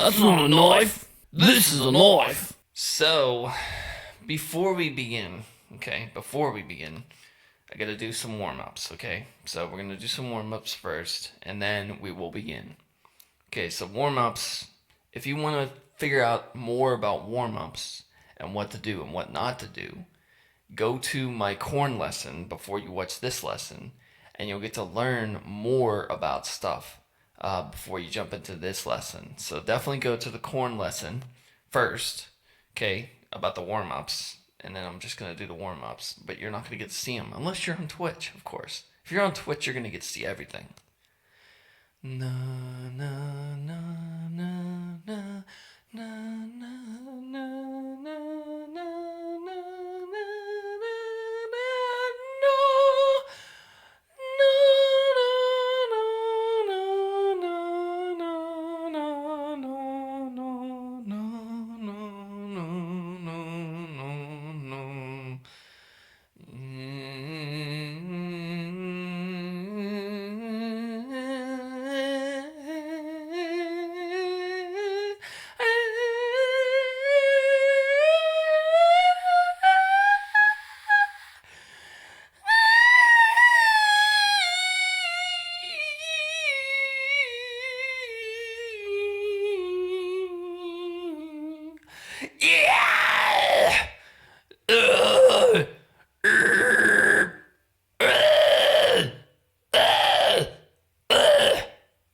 That's not a knife. This is a knife. So, before we begin, I gotta do some warm-ups, okay? So we're gonna do some warm-ups first, and then we will begin. Okay, so warm-ups, if you want to figure out more about warm-ups and what to do and what not to do, go to my corn lesson before you watch this lesson, and you'll get to learn more about stuff before you jump into this lesson. So definitely go to the corn lesson first, okay, about the warm-ups, and then I'm just going to do the warm-ups, but you're not going to get to see them unless you're on Twitch, of course. If you're on Twitch, you're going to get to see everything. Na na na na na na na na na na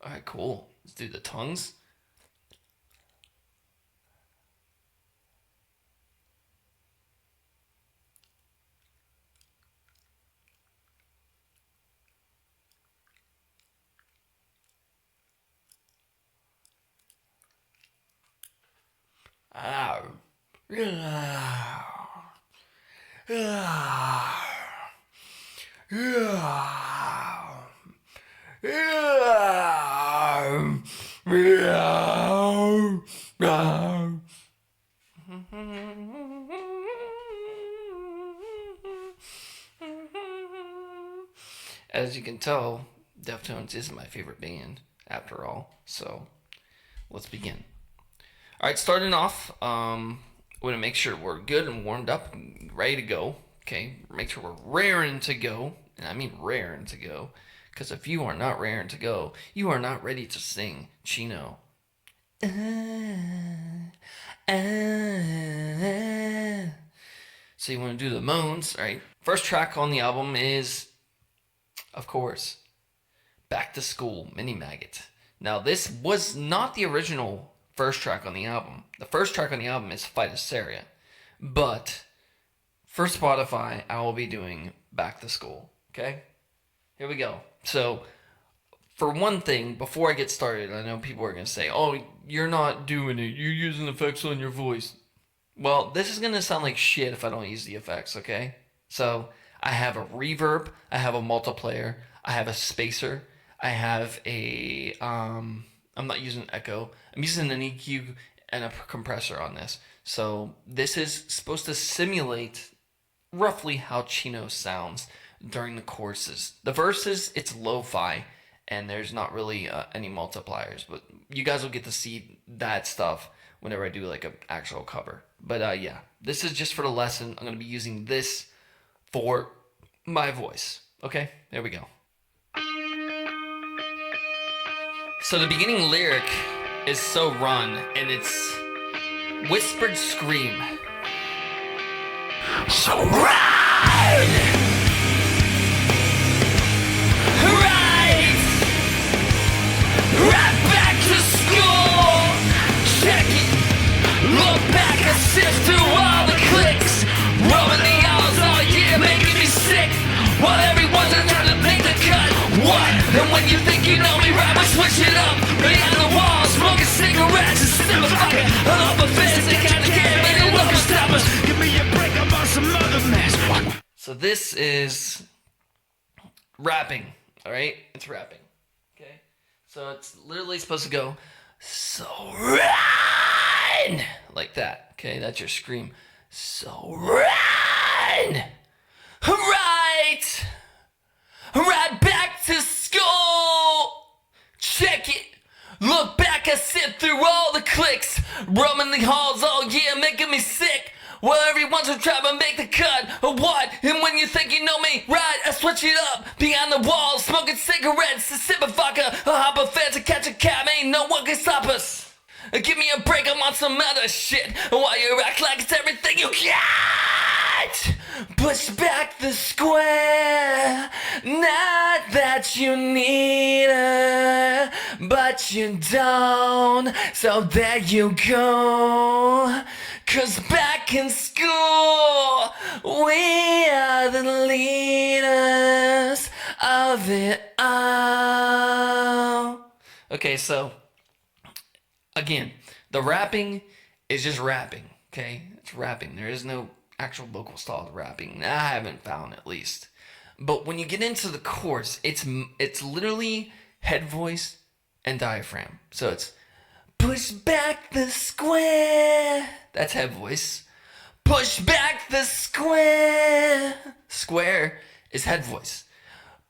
Alright, cool. Let's do the tongues. As you can tell, Deftones is my favorite band, after all. So, let's begin. Alright, starting off, we want to make sure we're good and warmed up and ready to go. Okay, make sure we're raring to go. And I mean raring to go. Because if you are not raring to go, you are not ready to sing Chino. So you want to do the moans, right? First track on the album is, of course, Back to School, Mini Maggit. Now, this was not the original first track on the album. The first track on the album is Psychedelic. But for Spotify, I will be doing Back to School. Okay? Here we go. So, for one thing, before I get started, I know people are going to say, oh, you're not doing it. You're using effects on your voice. Well, this is going to sound like shit if I don't use the effects, okay? So, I have a reverb, I have a multiplayer, I have a spacer, I have a, I'm not using an echo, I'm using an EQ and a compressor on this. So this is supposed to simulate roughly how Chino sounds during the choruses. The verses, it's lo-fi, and there's not really any multipliers, but you guys will get to see that stuff whenever I do like an actual cover. But yeah, this is just for the lesson. I'm going to be using this for my voice. Okay, there we go. So the beginning lyric is so run, and it's whispered scream. So run! Right! Right back to school! Check it! Look back and sift through all the clicks! Rolling the hours all year, making me sick! While everyone's trying to make the cut! What? And when you think you know me right, we switch it up! Behind the wall, smoking cigarettes and still fucking an open fist! They can't get me to look and stop us! Give me a break, I'm on some other mess! So this is rapping, alright? It's rapping, okay? So it's literally supposed to go, so run! Like that, okay? That's your scream. So run! Right! Right back to school! Check it! Look back, I sit through all the clicks, roaming the halls all year, making me sick. Well, everyone's trying to make the cut, or what? And when you think you know me, right, I switch it up. Behind the walls, smoking cigarettes, a sip of vodka, a hop of fed to catch a cab, ain't no one can stop us. Give me a break, I'm on some other shit. Why you act like it's everything you got? Push back the square, not that you need her, but you don't, so there you go. 'Cause back in school, we are the leaders of it all. Okay, so again, the rapping is just rapping, okay? It's rapping. There is no actual vocal style to rapping. I haven't found, at least. But when you get into the chorus, it's literally head voice and diaphragm. So it's push back the square. That's head voice. Push back the square. Square is head voice.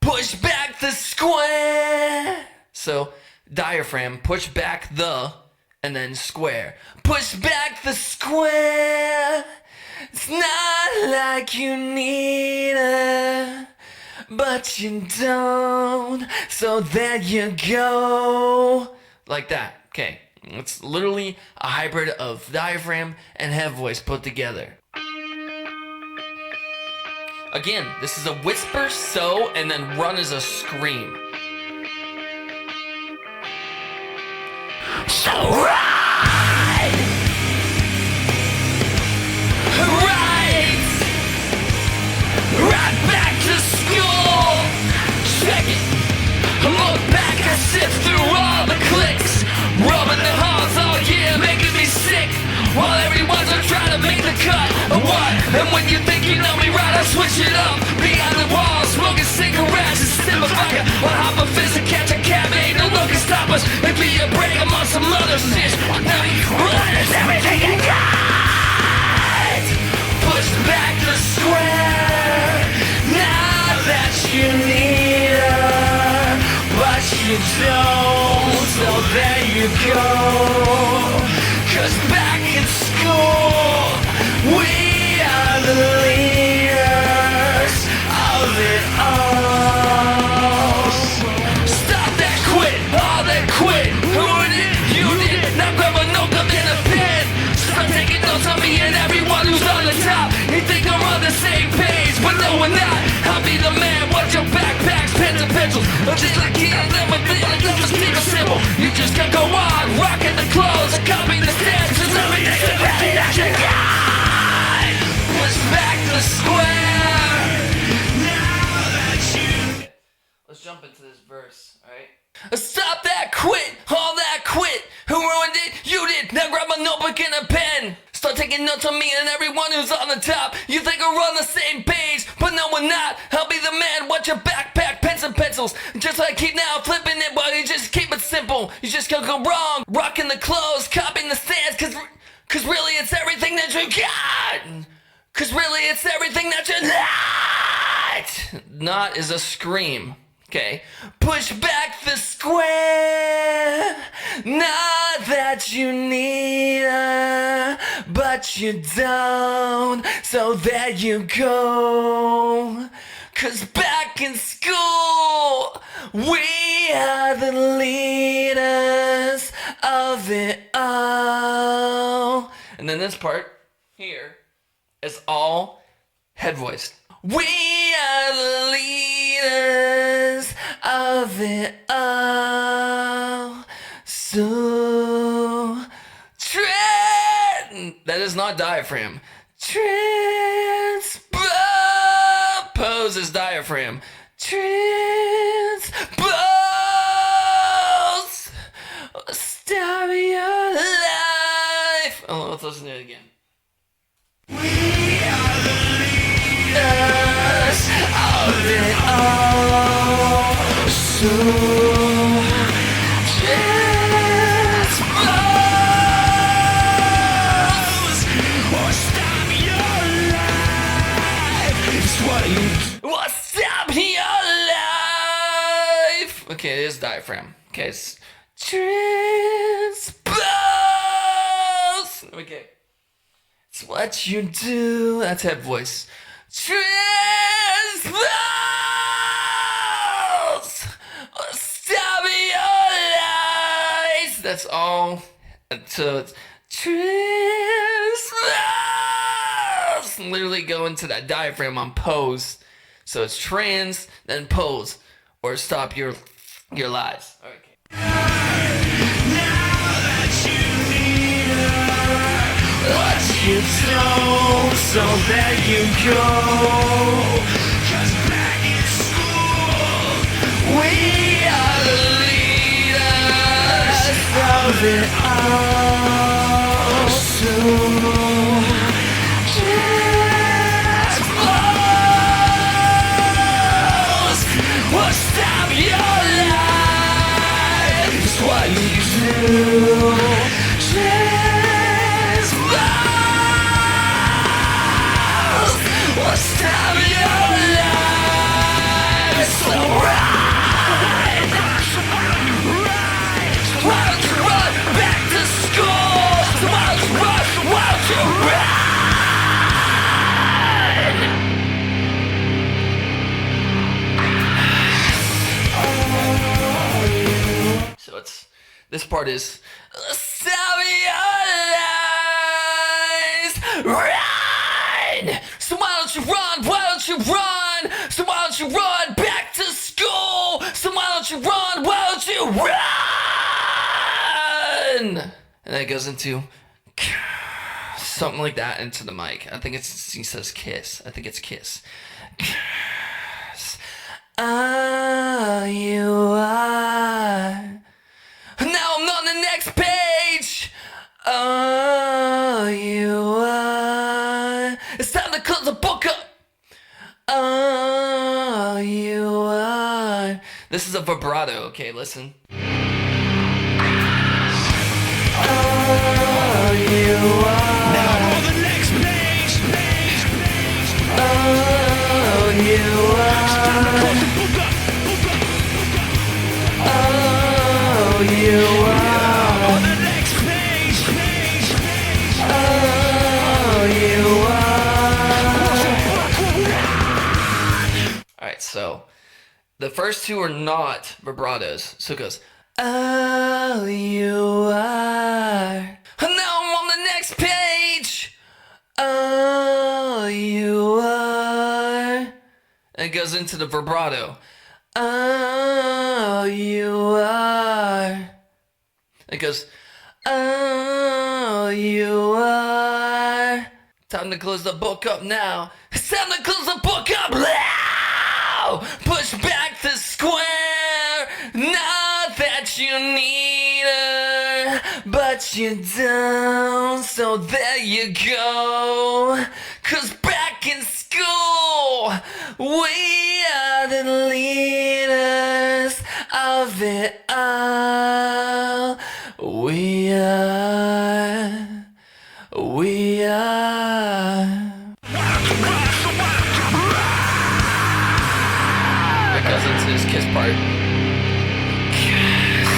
Push back the square. So diaphragm, push back the, and then square. Push back the square. It's not like you need it, but you don't, so there you go. Like that, okay. It's literally a hybrid of diaphragm and head voice put together. Again, this is a whisper, so, and then run is a scream. So right! Right! Right back to school! Check it! Look back, I sift through all the clicks, rubbing the halls all year, making me sick. While everyone's trying to make the cut, or what? And when you think you know me right, I switch it up. Behind the walls, smoking cigarettes and sip of vodka. I'll hop a fizz and catch a cab, ain't no one can stop us. And be a break, I'm on some other shit. Now you run is everything you got. Push back the square, not that you need her, but you don't, so there you go. 'Cause back in school, we are the leaders of it all. Stop that, quit, all that quit. Who did? You did. Now grab a notebook and a pen. Start taking notes on me and everyone who's on the top. You think I'm on the same page, but no we're not. I'll be the man, watch your backpacks, pens and pencils. Just like he has never been, like just keep it simple. You just can't go on, rocking the clothes, copying the steps. It's everything that you got. Push back the square. Now that you... Let's jump into this verse, alright? Stop that, quit, all that quit. Who ruined it? You did. Now grab a notebook and a pen. Start taking notes on me and everyone who's on the top. You think we're on the same page, but no we're not. I'll be the man, watch your backpack, pens and pencils. Just like keep now flipping it, but you just keep it simple. You just can't go wrong, rocking the clothes, copying the stance. Cause really it's everything that you got. Cause really it's everything that you're not. Not is a scream. Okay, push back the square, not that you need her, but you don't, so there you go. 'Cause back in school, we are the leaders of it all. And then this part here is all head voiced. We are the leaders of it all. So that is not diaphragm. Transpose is diaphragm. Transpose. Stop your life. Oh, let's listen to it again. We are the leaders of it all. So transpose or stop your life. It's what you or stop your life. Okay, it is diaphragm. Okay, it's transpose. It's what you do. That's head voice. Transpose. Stop your lies. That's all. So it's transpose. Literally go into that diaphragm on pose. So it's trans, then pose, or stop your lies. Okay. What you told, so there you go. 'Cause back in school, we are the leaders of it all. So just close, or stop your life. It's what you do. Stop your life. So run. Why don't you run back to school? So why don't you run? Why don't you run? So it's, this part is stop your lies. Run. So why don't you run? Why don't you run? So why don't you run back to school? So why don't you run? Why don't you run? And then it goes into something like that into the mic. I think it's, he says kiss. I think it's kiss. You are. Now I'm on the next page. You are. It's time to close the book up. You are. This is a vibrato, okay, listen. You are. Now on the next page. You are. You are. On the next page. You are. Alright, so the first two are not vibratos. So it goes, oh, you are. And now I'm on the next page. Oh, you are. And it goes into the vibrato. Oh, you are. It goes, oh, you are. Time to close the book up now. It's time to close the book up now. Push back the square. Not that you need her, but you don't. So there you go. 'Cause back in school, we are the leaders of it all. We are. That goes into his kiss part. Kiss.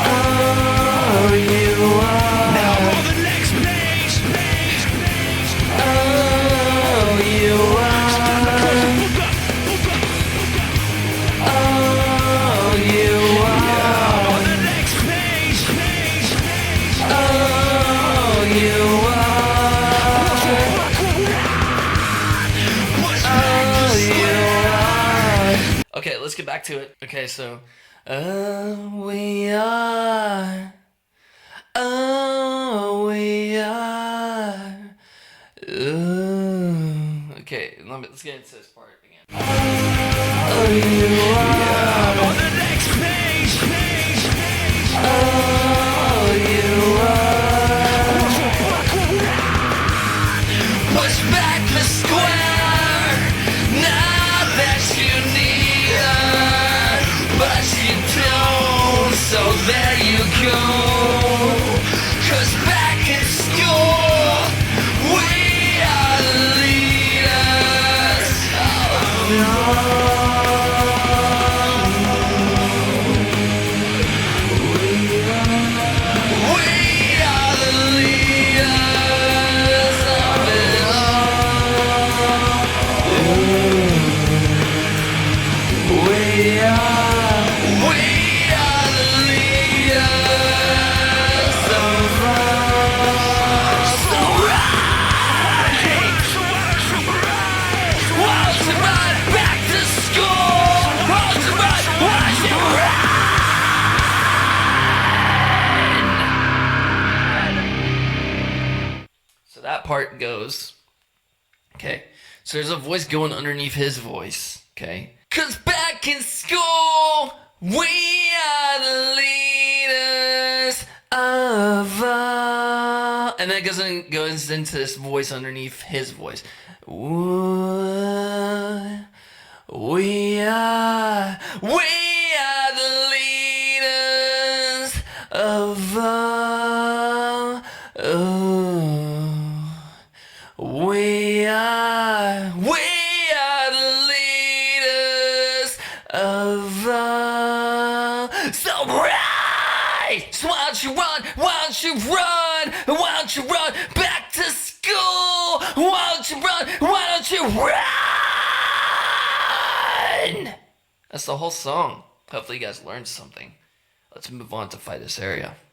Oh, you are. Now on the next page. Oh, you are. Oh, you are. On the next page. Oh, you are. Okay, let's get back to it. Okay, so we are. Oh, we are. Ooh. Okay, let's get into this part again. Oh, you are. On the next page. Oh, you are. Push back the square. Not that you need her, but you don't. So there you go. 'Cause back in school, we are the leaders. Oh, no. part goes. Okay, so there's a voice going underneath his voice. Okay, 'cause back in school we are the leaders of and then goes into this voice underneath his voice. We are the leaders of we are the leaders of so right. So why don't you run? Why don't you run? Why don't you run back to school? Why don't you run? Why don't you run? That's the whole song. Hopefully you guys learned something. Let's move on to Fight This Area.